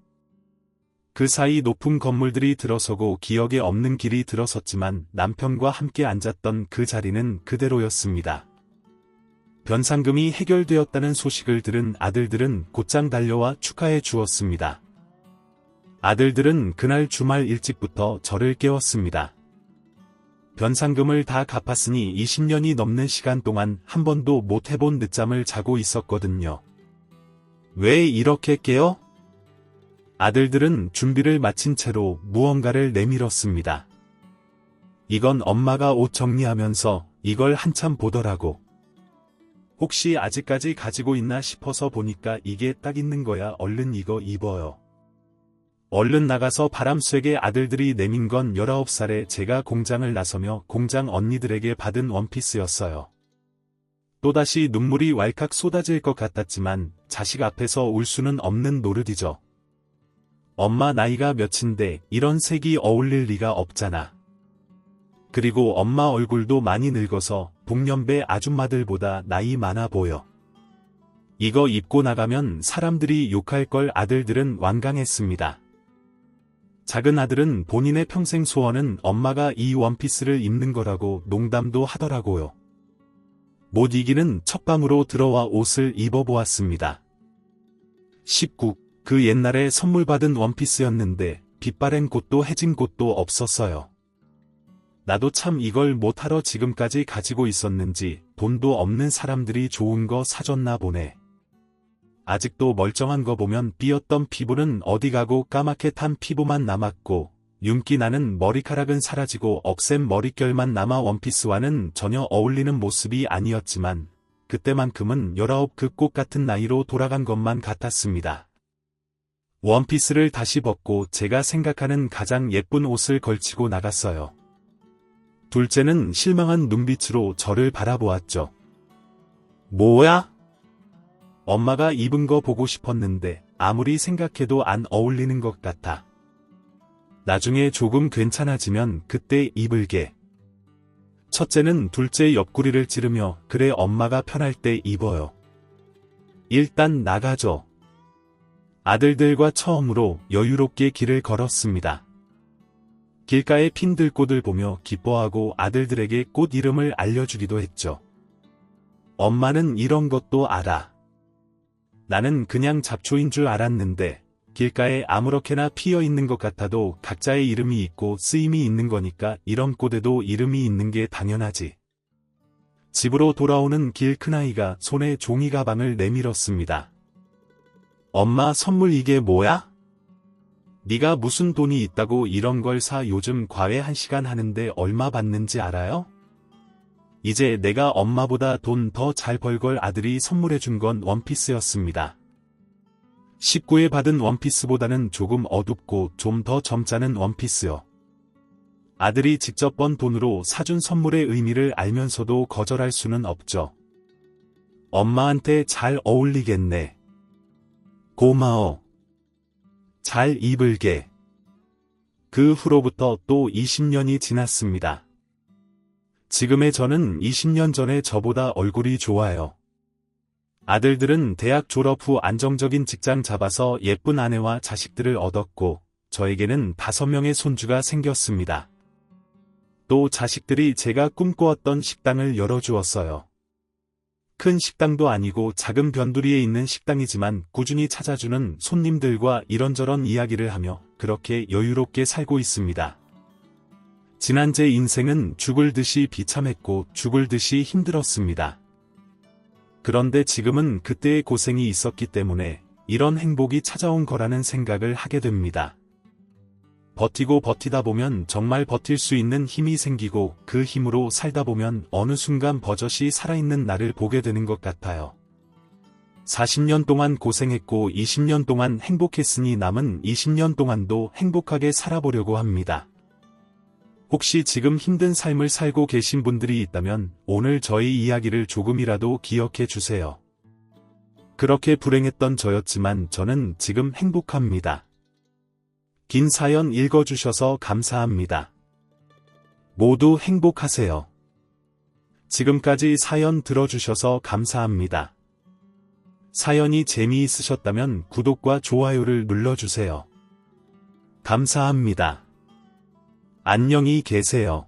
S1: 그 사이 높은 건물들이 들어서고 기억에 없는 길이 들어섰지만 남편과 함께 앉았던 그 자리는 그대로였습니다. 변상금이 해결되었다는 소식을 들은 아들들은 곧장 달려와 축하해 주었습니다. 아들들은 그날 주말 일찍부터 저를 깨웠습니다. 변상금을 다 갚았으니 20년이 넘는 시간 동안 한 번도 못 해본 늦잠을 자고 있었거든요. 왜 이렇게 깨어? 아들들은 준비를 마친 채로 무언가를 내밀었습니다. 이건 엄마가 옷 정리하면서 이걸 한참 보더라고. 혹시 아직까지 가지고 있나 싶어서 보니까 이게 딱 있는 거야. 얼른 이거 입어요. 얼른 나가서 바람 쐬게. 아들들이 내민 건 19살에 제가 공장을 나서며 공장 언니들에게 받은 원피스였어요. 또다시 눈물이 왈칵 쏟아질 것 같았지만 자식 앞에서 울 수는 없는 노릇이죠. 엄마 나이가 몇인데 이런 색이 어울릴 리가 없잖아. 그리고 엄마 얼굴도 많이 늙어서 동년배 아줌마들보다 나이 많아 보여. 이거 입고 나가면 사람들이 욕할 걸. 아들들은 완강했습니다. 작은 아들은 본인의 평생 소원은 엄마가 이 원피스를 입는 거라고 농담도 하더라고요. 못 이기는 첫밤으로 들어와 옷을 입어보았습니다. 19. 그 옛날에 선물 받은 원피스였는데 빛바랜 곳도 해진 곳도 없었어요. 나도 참 이걸 못하러 지금까지 가지고 있었는지. 돈도 없는 사람들이 좋은 거 사줬나 보네. 아직도 멀쩡한 거 보면 삐었던 피부는 어디 가고 까맣게 탄 피부만 남았고 윤기 나는 머리카락은 사라지고 억센 머릿결만 남아 원피스와는 전혀 어울리는 모습이 아니었지만 그때만큼은 19 그 꽃 같은 나이로 돌아간 것만 같았습니다. 원피스를 다시 벗고 제가 생각하는 가장 예쁜 옷을 걸치고 나갔어요. 둘째는 실망한 눈빛으로 저를 바라보았죠. 뭐야? 엄마가 입은 거 보고 싶었는데 아무리 생각해도 안 어울리는 것 같아. 나중에 조금 괜찮아지면 그때 입을게. 첫째는 둘째 옆구리를 찌르며 그래 엄마가 편할 때 입어요. 일단 나가죠. 아들들과 처음으로 여유롭게 길을 걸었습니다. 길가에 핀 들꽃을 보며 기뻐하고 아들들에게 꽃 이름을 알려주기도 했죠. 엄마는 이런 것도 알아. 나는 그냥 잡초인 줄 알았는데 길가에 아무렇게나 피어 있는 것 같아도 각자의 이름이 있고 쓰임이 있는 거니까 이런 꽃에도 이름이 있는 게 당연하지. 집으로 돌아오는 길 큰아이가 손에 종이 가방을 내밀었습니다. 엄마 선물 이게 뭐야? 네가 무슨 돈이 있다고 이런 걸 사. 요즘 과외 1시간 하는데 얼마 받는지 알아요? 이제 내가 엄마보다 돈 더 잘 벌 걸. 아들이 선물해준 건 원피스였습니다. 19에 받은 원피스보다는 조금 어둡고 좀 더 점잖은 원피스요. 아들이 직접 번 돈으로 사준 선물의 의미를 알면서도 거절할 수는 없죠. 엄마한테 잘 어울리겠네. 고마워. 잘 입을게. 그 후로부터 또 20년이 지났습니다. 지금의 저는 20년 전에 저보다 얼굴이 좋아요. 아들들은 대학 졸업 후 안정적인 직장 잡아서 예쁜 아내와 자식들을 얻었고 저에게는 5명의 손주가 생겼습니다. 또 자식들이 제가 꿈꿔왔던 식당을 열어주었어요. 큰 식당도 아니고 작은 변두리에 있는 식당이지만 꾸준히 찾아주는 손님들과 이런저런 이야기를 하며 그렇게 여유롭게 살고 있습니다. 지난 제 인생은 죽을 듯이 비참했고 죽을 듯이 힘들었습니다. 그런데 지금은 그때의 고생이 있었기 때문에 이런 행복이 찾아온 거라는 생각을 하게 됩니다. 버티고 버티다 보면 정말 버틸 수 있는 힘이 생기고 그 힘으로 살다 보면 어느 순간 버젓이 살아있는 나를 보게 되는 것 같아요. 40년 동안 고생했고 20년 동안 행복했으니 남은 20년 동안도 행복하게 살아보려고 합니다. 혹시 지금 힘든 삶을 살고 계신 분들이 있다면 오늘 저희 이야기를 조금이라도 기억해 주세요. 그렇게 불행했던 저였지만 저는 지금 행복합니다. 긴 사연 읽어주셔서 감사합니다. 모두 행복하세요. 지금까지 사연 들어주셔서 감사합니다. 사연이 재미있으셨다면 구독과 좋아요를 눌러주세요. 감사합니다. 안녕히 계세요.